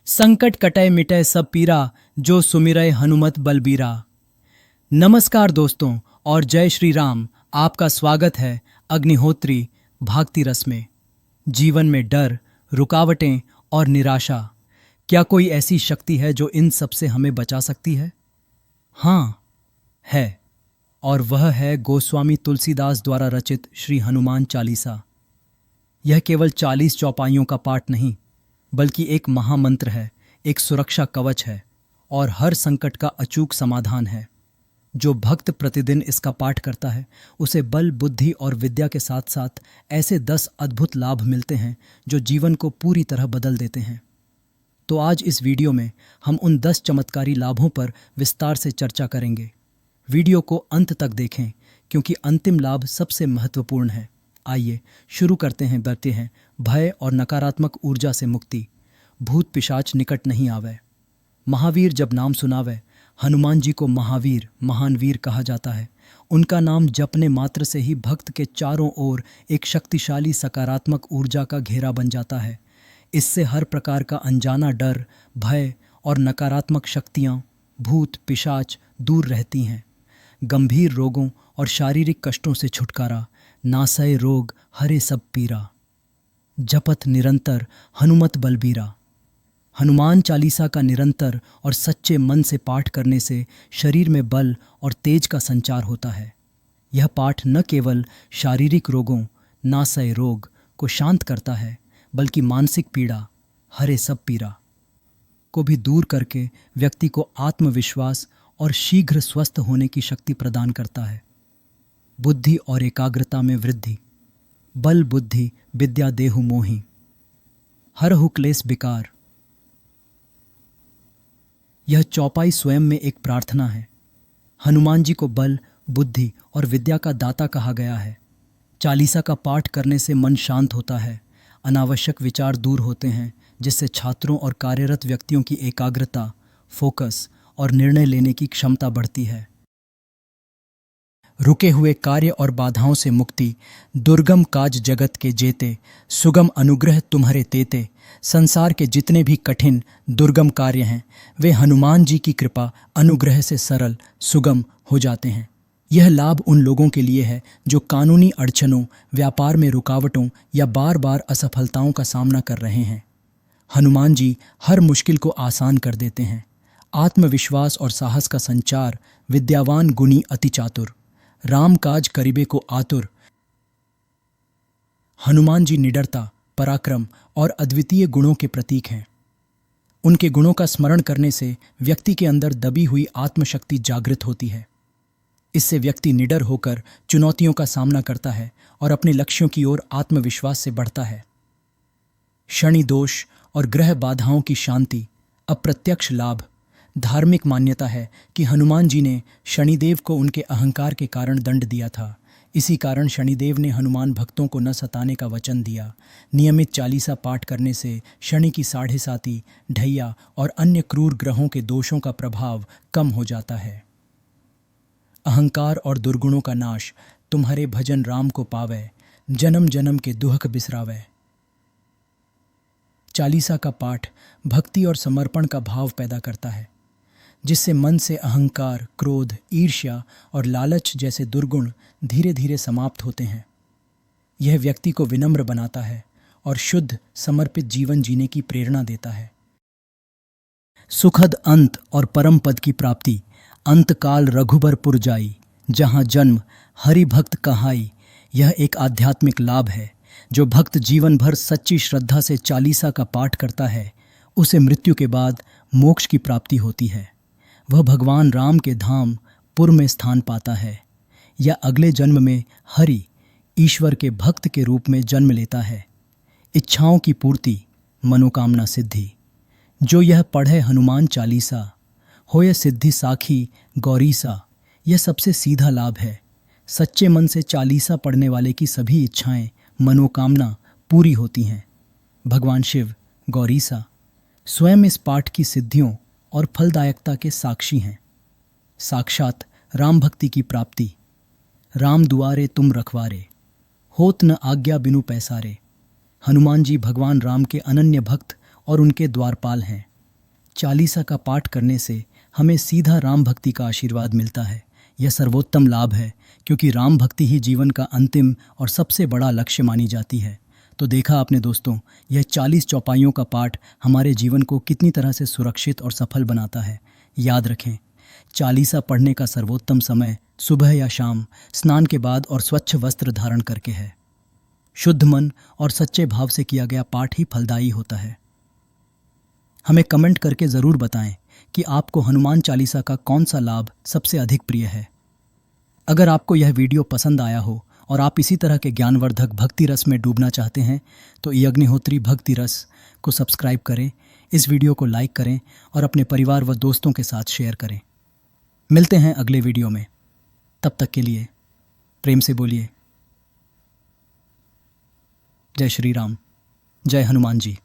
संकट कटय मिटय सब पीरा, जो सुमिरय हनुमत बलबीरा। नमस्कार दोस्तों और जय श्री राम। आपका स्वागत है अग्निहोत्री भागती रस में। जीवन में डर, रुकावटें और निराशा, क्या कोई ऐसी शक्ति है जो इन सब से हमें बचा सकती है? हाँ, है। और वह है गोस्वामी तुलसीदास द्वारा रचित श्री हनुमान चालीसा। यह केवल 40 चौपाइयों का पाठ नहीं, बल्कि एक महामंत्र है, एक सुरक्षा कवच है और हर संकट का अचूक समाधान है। जो भक्त प्रतिदिन इसका पाठ करता है, उसे बल, बुद्धि और विद्या के साथ साथ ऐसे 10 अद्भुत लाभ मिलते हैं जो जीवन को पूरी तरह बदल देते हैं। तो आज इस वीडियो में हम उन 10 चमत्कारी लाभों पर विस्तार से चर्चा करेंगे। वीडियो को अंत तक देखें क्योंकि अंतिम लाभ सबसे महत्वपूर्ण है। आइए शुरू करते हैं। भय और नकारात्मक ऊर्जा से मुक्ति। भूत पिशाच निकट नहीं आवे। महावीर जब नाम सुनावे, हनुमान जी को महावीर, महान वीर कहा जाता है। उनका नाम जपने मात्र से ही भक्त के चारों ओर एक शक्तिशाली सकारात्मक ऊर्जा का घेरा बन जाता है। इससे हर प्रकार का अनजाना डर, भय और नकारात्मक शक्तियाँ, भूत पिशाच दूर रहती हैं। गंभीर रोगों और शारीरिक कष्टों से छुटकारा। नासय रोग हरे सब पीरा, जपत निरंतर हनुमत बलबीरा। हनुमान चालीसा का निरंतर और सच्चे मन से पाठ करने से शरीर में बल और तेज का संचार होता है। यह पाठ न केवल शारीरिक रोगों, नासय रोग को शांत करता है, बल्कि मानसिक पीड़ा, हरे सब पीरा को भी दूर करके व्यक्ति को आत्मविश्वास और शीघ्र स्वस्थ होने की शक्ति प्रदान करता है। बुद्धि और एकाग्रता में वृद्धि। बल बुद्धि विद्या देहु मोहि, हरहु क्लेश विकार। यह चौपाई स्वयं में एक प्रार्थना है। हनुमान जी को बल, बुद्धि और विद्या का दाता कहा गया है। चालीसा का पाठ करने से मन शांत होता है, अनावश्यक विचार दूर होते हैं, जिससे छात्रों और कार्यरत व्यक्तियों की एकाग्रता, फोकस और निर्णय लेने की क्षमता बढ़ती है। रुके हुए कार्य और बाधाओं से मुक्ति। दुर्गम काज जगत के जेते, सुगम अनुग्रह तुम्हारे तेते। संसार के जितने भी कठिन दुर्गम कार्य हैं, वे हनुमान जी की कृपा अनुग्रह से सरल, सुगम हो जाते हैं। यह लाभ उन लोगों के लिए है जो कानूनी अड़चनों, व्यापार में रुकावटों या बार बार असफलताओं का सामना कर रहे हैं। हनुमान जी हर मुश्किल को आसान कर देते हैं। आत्मविश्वास और साहस का संचार। विद्यावान गुणी अति चातुर, राम काज करिबे को आतुर। हनुमान जी निडरता, पराक्रम और अद्वितीय गुणों के प्रतीक हैं। उनके गुणों का स्मरण करने से व्यक्ति के अंदर दबी हुई आत्मशक्ति जागृत होती है। इससे व्यक्ति निडर होकर चुनौतियों का सामना करता है और अपने लक्ष्यों की ओर आत्मविश्वास से बढ़ता है। शनि दोष और ग्रह बाधाओं की शांति। अप्रत्यक्ष लाभ। धार्मिक मान्यता है कि हनुमान जी ने शनिदेव को उनके अहंकार के कारण दंड दिया था। इसी कारण शनिदेव ने हनुमान भक्तों को न सताने का वचन दिया। नियमित चालीसा पाठ करने से शनि की 7.5, ढैया और अन्य क्रूर ग्रहों के दोषों का प्रभाव कम हो जाता है। अहंकार और दुर्गुणों का नाश। तुम्हारे भजन राम को पावे, जन्म जन्म के दुहक बिसरावे। चालीसा का पाठ भक्ति और समर्पण का भाव पैदा करता है, जिससे मन से अहंकार, क्रोध, ईर्ष्या और लालच जैसे दुर्गुण धीरे धीरे समाप्त होते हैं। यह व्यक्ति को विनम्र बनाता है और शुद्ध, समर्पित जीवन जीने की प्रेरणा देता है। सुखद अंत और परम पद की प्राप्ति। अंतकाल रघुबरपुर जाई, जहाँ जन्म हरि भक्त कहाई। यह एक आध्यात्मिक लाभ है। जो भक्त जीवन भर सच्ची श्रद्धा से चालीसा का पाठ करता है, उसे मृत्यु के बाद मोक्ष की प्राप्ति होती है। वह भगवान राम के धाम पुर में स्थान पाता है या अगले जन्म में हरि, ईश्वर के भक्त के रूप में जन्म लेता है। इच्छाओं की पूर्ति, मनोकामना सिद्धि। जो यह पढ़े हनुमान चालीसा, होय सिद्धि साखी गौरीसा। यह सबसे सीधा लाभ है। सच्चे मन से चालीसा पढ़ने वाले की सभी इच्छाएं, मनोकामना पूरी होती हैं। भगवान शिव, गौरीसा, स्वयं इस पाठ की सिद्धियों और फलदायकता के साक्षी हैं। साक्षात राम भक्ति की प्राप्ति। राम दुआरे तुम रखवारे, होत न आज्ञा बिनु पैसारे। हनुमान जी भगवान राम के अनन्य भक्त और उनके द्वारपाल हैं। चालीसा का पाठ करने से हमें सीधा राम भक्ति का आशीर्वाद मिलता है। यह सर्वोत्तम लाभ है क्योंकि राम भक्ति ही जीवन का अंतिम और सबसे बड़ा लक्ष्य मानी जाती है। तो देखा आपने दोस्तों, यह 40 चौपाइयों का पाठ हमारे जीवन को कितनी तरह से सुरक्षित और सफल बनाता है। याद रखें, चालीसा पढ़ने का सर्वोत्तम समय सुबह या शाम स्नान के बाद और स्वच्छ वस्त्र धारण करके है। शुद्ध मन और सच्चे भाव से किया गया पाठ ही फलदायी होता है। हमें कमेंट करके ज़रूर बताएं कि आपको हनुमान चालीसा का कौन सा लाभ सबसे अधिक प्रिय है। अगर आपको यह वीडियो पसंद आया हो और आप इसी तरह के ज्ञानवर्धक भक्ति रस में डूबना चाहते हैं तो ये अग्निहोत्री भक्ति रस को सब्सक्राइब करें, इस वीडियो को लाइक करें और अपने परिवार व दोस्तों के साथ शेयर करें। मिलते हैं अगले वीडियो में, तब तक के लिए प्रेम से बोलिए जय श्री राम, जय हनुमान जी।